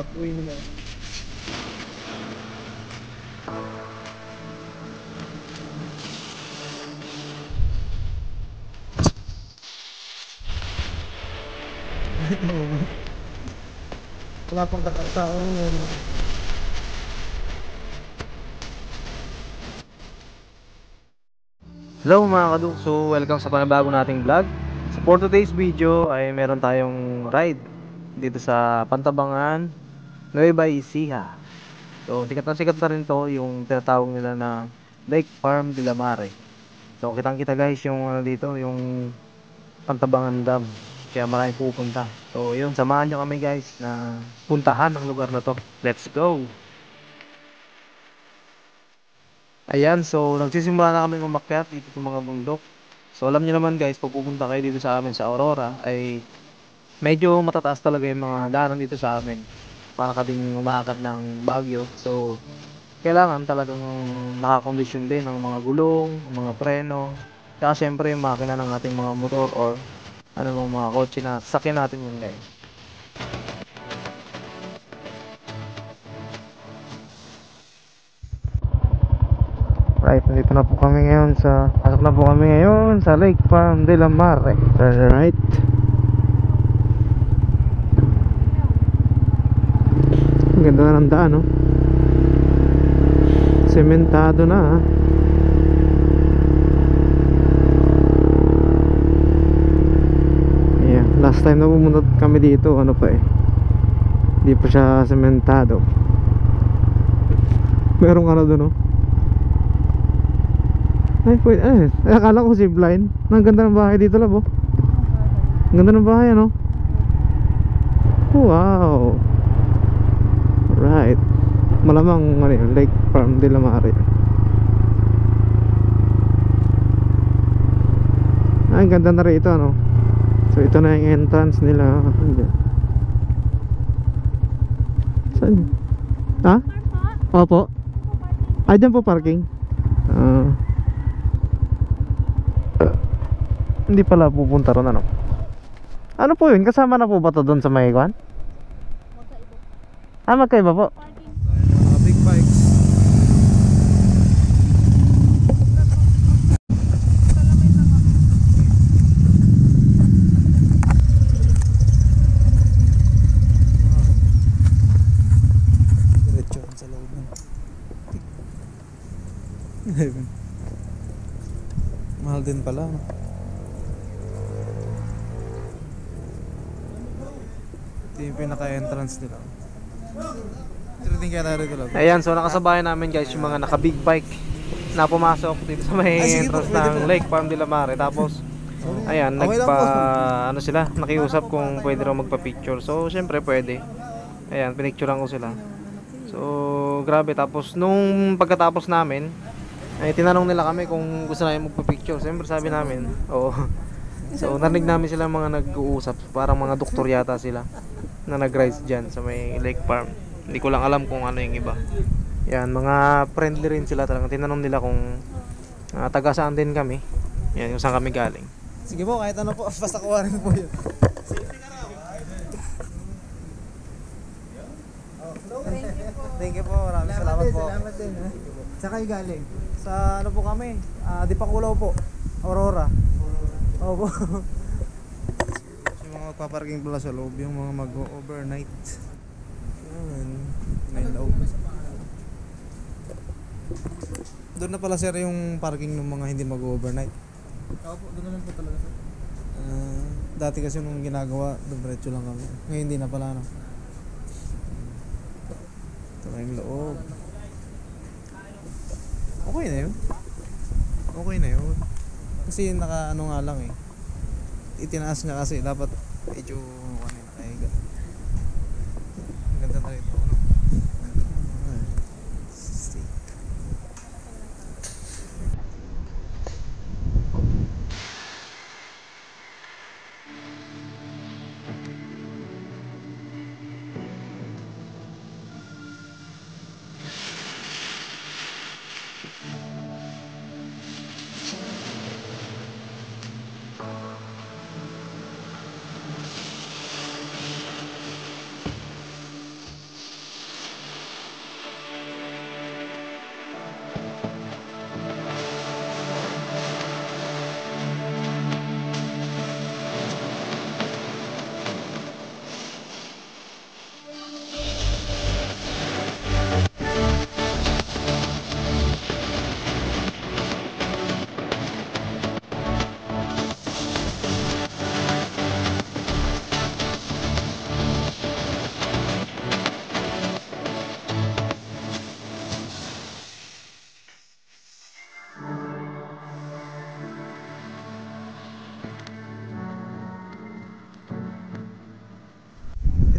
at uwi nila. Wala pang kakatao ngayon. Hello mga kaduk, so welcome sa panabago nating vlog. So for today's video ay meron tayong ride dito sa Pantabangan, Nueva Ecija. So sikat na rin to, yung tinatawag nila na Lake Farm de la Mare. So kitang kita guys yung dito, yung Pantabangan Dam. Kaya maraming pupunta. So yun, samahan nyo kami guys na puntahan ang lugar na to. Let's go! Ayan, so nagsisimula na kami umakyat dito sa mga bundok. So alam niyo naman guys, pag pupunta kayo dito sa amin sa Aurora ay medyo matataas talaga yung mga daanan dito sa amin. Para kaming umaakit ng Baguio. So kailangan talagang nakakondisyon din ng mga gulong, mga preno. Kaya syempre yung makina ng ating mga motor or ano mga kotse na sasakyan natin yun guys. Right, nandito na po kami ngayon pasok na po kami ngayon sa Lake Farm de la Mare. Right. Ang ganda na ng daan, no? Sementado na, ha? Yeah, last time na pumunta kami dito, ano pa eh, hindi pa siya sementado. Merong ano doon, no? Ay, pwede, akala ko zipline. Ang ganda ng bahay dito, labo. Ang ganda ng bahay, ano? Wow. Right. Malamang ano yun, Lake Farm de la Mare. Ang ganda na rin ito, ano? So ito na yung entrance nila. Saan? Ha? Opo. Ay, dyan po parking. Hindi pala pupunta ron, ano? Ano po yun? Kasama na po ba ito doon sa may kwan? Magkaiba po. Mga big bikes. Diretso sa loob ng mahal din pala, no? Ito yung pinaka-entrance nila. Ayan, so nakasabayan namin guys yung mga naka big bike na pumasok dito sa may entrance ng Lake Farm de la Mare. Tapos ayan, ano sila, nakiusap kung pwede raw magpa-picture. So syempre pwede. Ayan, pinicturean ko sila. So grabe, tapos nung pagkatapos namin ay tinanong nila kami kung gusto namin magpa-picture. Siyempre sabi namin, oo. So narinig namin sila mga nag-uusap, parang mga doktor yata sila na nag-rise dyan sa may Lake Farm. Hindi ko lang alam kung ano yung iba. Yan, mga friendly rin sila talaga. Tinanong nila kung taga saan din kami. Yan, kung saan kami galing. Sige po, kahit ano po, basta kuha rin po yun. Thank you po, maraming salamat po. Salamat din, ha? Saan kayo galing? Sa ano po kami? Dipakulaw po, Aurora. Opo. Yung mga magpaparking pala sa loob, yung mga mag-overnight. May loob. Doon na pala sir yung parking ng mga hindi mag-overnight. Opo, doon naman po talaga sir. Dati kasi nung ginagawa, diretso lang kami. Ngayon hindi na pala, no? Ito na yung loob. Okay na yun. Okay na yun. Kasi naka ano nga lang eh. Itinaas niya kasi dapat medyo ano na kaya. Ganda na rin ito, no? Steak.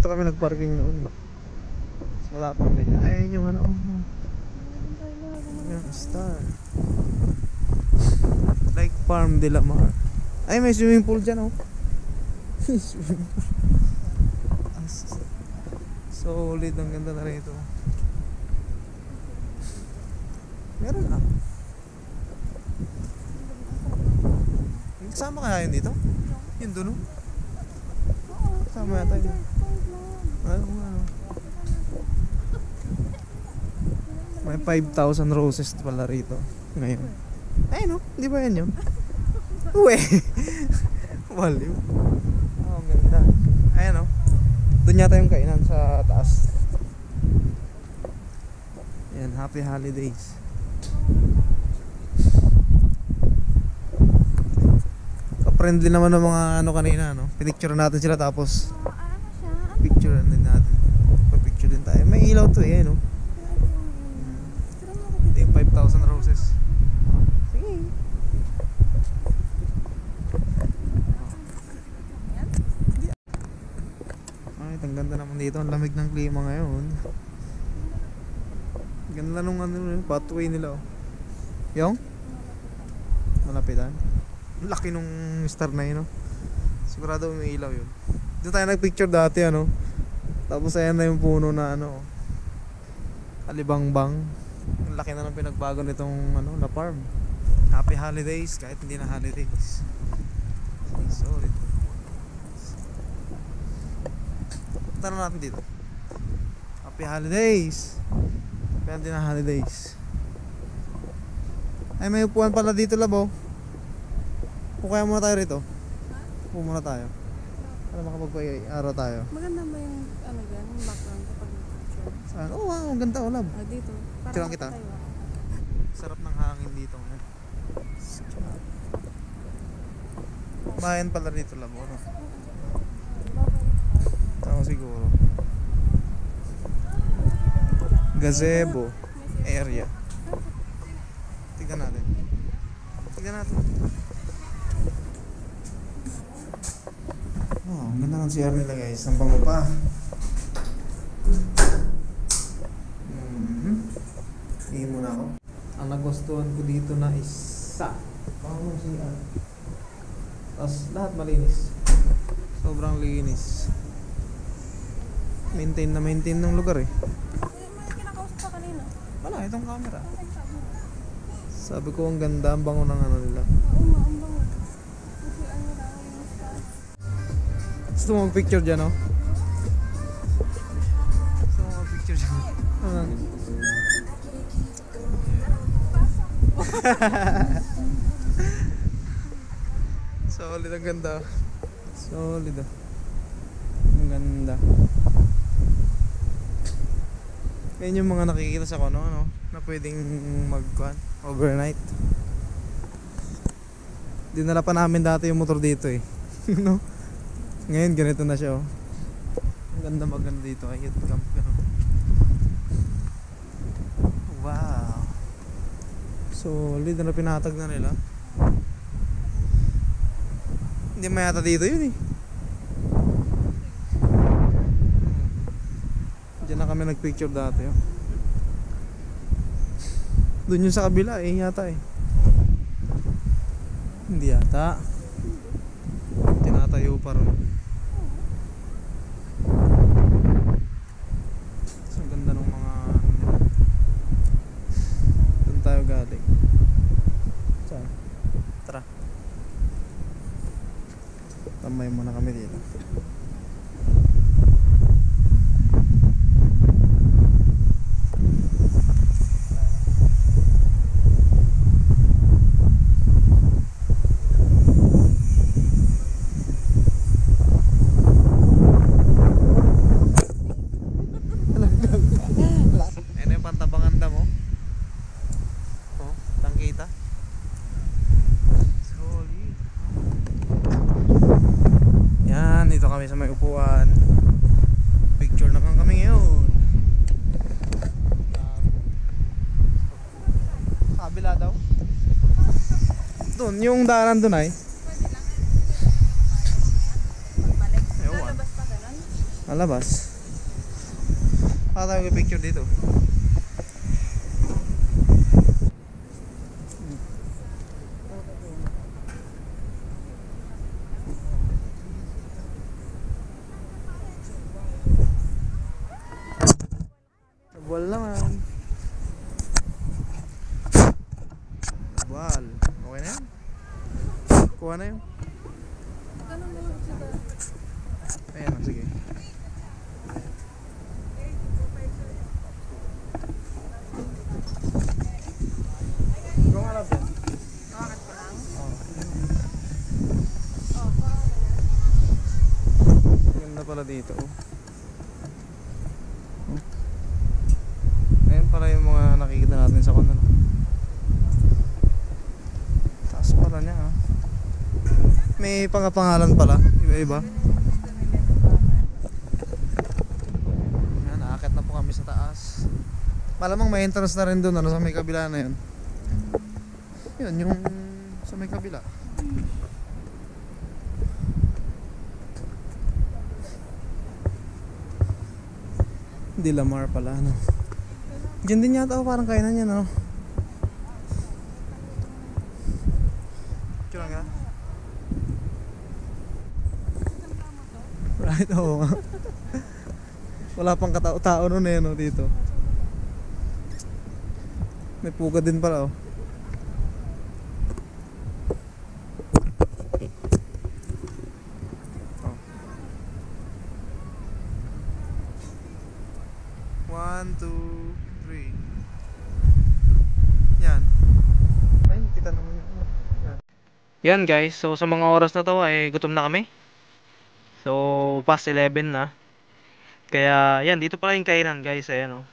Dito kami nagparking noon. Wala pang ganyan. Ayun yung ano. Yung star. Lake Farm de la Mar. Ay, may swimming pool dyan oh. Swimming pool. Solid, ang ganda na rito. Meron na. Kasama kaya yun dito? Yun doon oh. Kasama yata yun. Ano nga no? May 5,000 roses pala rito ngayon. Ay no, di ba yan yun? Uwe. Waliw. Oh, ang ganda. Ayan o. Doon yata yung kainan sa taas. Ayan, happy holidays. Ka-friendly naman ng mga ano kanina, no? Pinicture natin sila tapos picture din natin. Pa-picture din tayo. May ilaw to eh, no? Ito yung 5,000 roses. Sige. Ay, ang ganda naman dito. Ang lamig ng klima ngayon. Ganda nung ano, pathway nila, oh. Yung? Malapitan. Ang laki nung star na yun, no? Sigurado may ilaw yun. Doon tayo nagpicture dati, ano? Tapos ayan na yung puno na ano, alibangbang. Ang laki na ng pinagbago nitong ano, La Farm. Happy holidays kahit hindi na holidays. Sorry. Punta na natin dito. Happy holidays kahit hindi na holidays. Ay, may upuan pala dito, Labo. Kaya muna tayo rito. Upo muna tayo para makapag-araw tayo. Maganda ba yung ano dyan, yung background kapag nag-picture? Saan? Oh wow, ang ganda, Olab. Ah, dito. Picturean kita. Sarap ng hangin dito ngayon. Bayan pala dito, Labo, no? Ako siguro Gazebo area. Tignan natin. Oh, ang ganda ng CR nila, guys. Ang bango pa. Hingin muna ako. Ang nagustuhan ko dito na isa. Bango ng CR. Tapos lahat malinis. Sobrang linis. Maintain ng lugar eh. May kinakausap ka kanina. Wala, itong camera. Sabi ko ang ganda, ang bango ng ano nila. Oo nga, ang bango. Kasi ano lang, yung star. Gusto mo mag-picture dyan, no? Gusto mo mag-picture dyan? Solid, ang ganda. Solid ah. Ang ganda. Yan yung mga nakikita sa kono, no? Na pwedeng overnight. Dinala pa namin dati yung motor dito eh. No? Ngayon ganito na siya, oh. Ang ganda maganda dito, ay youth camp ka, no? Wow. Solid na pinatag na nila. Hindi mayata dito yun eh. Diyan na kami nagpicture dati, oh. Doon yun sa kabila eh, yata eh. Hindi yata. Tinatayo pa rin. So, ang ganda ng mga ano nila. Doon tayo galing. Saan? Tara. Tambay muna kami dito. Sa may upuan. Picture na kami ngayon. Kabila daw. Doon, yung daanan doon ay. Pwede lang. Pagbalik. Lalabas pa ganun? Ha? Alabas. Tayo picture dito. Buwal naman. Buwal. Okay na yan? Kuha na yun. Ayan, sige. Kung alam yan. Ganda pala dito. Ayan pala yung mga nakikita natin sa kondo. Taas pala niya ha. May pangapangalan pala. Iba-iba. Ayan, aakyat na po kami sa taas. Malamang may entrance na rin doon ano, sa may kabila na yun. Yun, yung sa may kabila. Dilamar pala ano. Diyan din yata ako parang kainan yan ano. Kira nga. Right, oo nga. Wala pang katao-tao nun eh no, dito. May puga din pala oh. One, two, three. Yan. Ay, kita naman yun. Yan. Yan guys, so sa mga oras na to ay gutom na kami. So past 11 na. Kaya yan, dito pala yung kainan guys, ayan oh.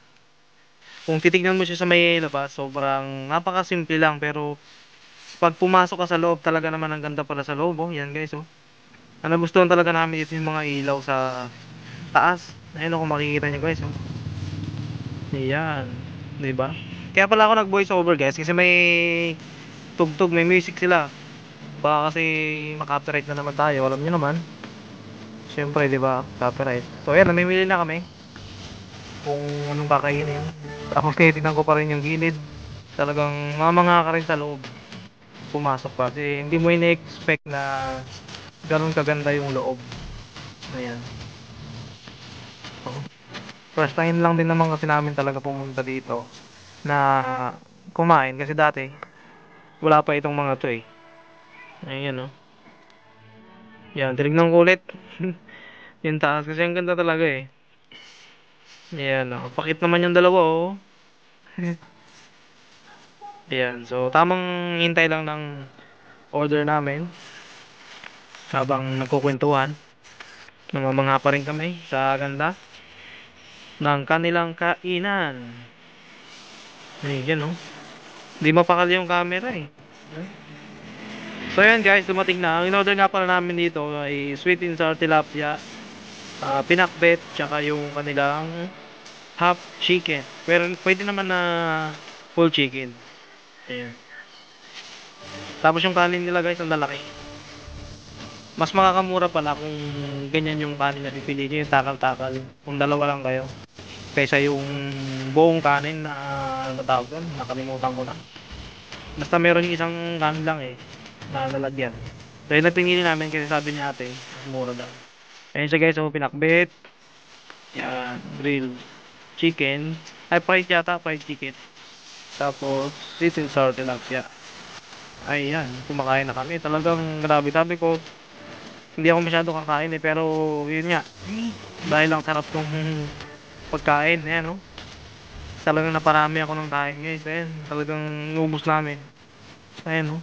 Kung titignan mo siya sa may labas, sobrang napakasimple lang pero pag pumasok ka sa loob talaga naman ang ganda pala sa loob oh. Yan guys oh. Ang nagustuhan talaga namin dito yung mga ilaw sa taas. Ayun oh, kung makikita niyo guys oh. Ayan, 'di ba? Kaya pala ako nag-voice over guys kasi may tugtog, may music sila. Baka kasi ma-copyright na naman tayo, alam niyo naman. Siyempre, 'di ba? Copyright. So, ayan, namimili na kami kung anong kakainin. Tapos tinitignan ko pa rin yung gilid. Talagang mamanga ka rin sa loob. Pumasok pa kasi hindi mo ina-expect na ganun kaganda yung loob. Ayan. Oh. First time lang din naman kasi namin talaga pumunta dito na kumain kasi dati wala pa itong mga to eh. Ayan oh. Yan, tinignan ko ulit. Yung taas kasi ang ganda talaga eh. Ayan oh. Pakit naman yung dalawa oh. Ayan, so tamang hintay lang ng order namin habang nagkukwentuhan. Namamangha pa rin kami sa ganda ng kanilang kainan. Ayan oh. Di mapakali yung camera eh. So yan guys, dumating na. Ang in-order nga pala namin dito ay sweet and sour tilapia, pinakbet, tsaka yung kanilang half chicken. Pero pwede naman na full chicken. Ayan. Tapos yung kanin nila guys, ang lalaki. Mas makakamura pala kung ganyan yung kanin na pipili nyo, yung takal-takal. Kung dalawa lang kayo. Kaysa yung buong kanin na natawag doon, nakalimutan ko na. Basta meron yung isang kanin lang eh, na lalagyan. So yun napinili namin kasi sabi ni ate, mas mura daw. Ayun siya guys, so pinakbet. Yan, grilled chicken. Ay, fried yata, fried chicken. Tapos, sweet and sour tilapia. Ayan, kumakain na kami. Talagang grabe. Sabi ko, hindi ako masyado kakain eh, pero yun nga. Dahil lang sarap tong pagkain, ayan oh. Talagang naparami ako ng kain guys. Ayan, talagang ubos namin. Ayan oh.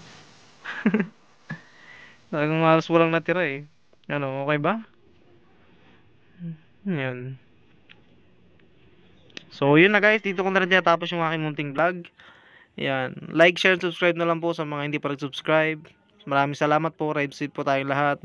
Talagang halos walang natira eh. Ano, okay ba? Ayan. So yun na guys, dito ko na rin tapos yung aking munting vlog. Ayan, like, share, subscribe na lang po sa mga hindi pa nag-subscribe. Maraming salamat po, ride safe po tayong lahat. Bye.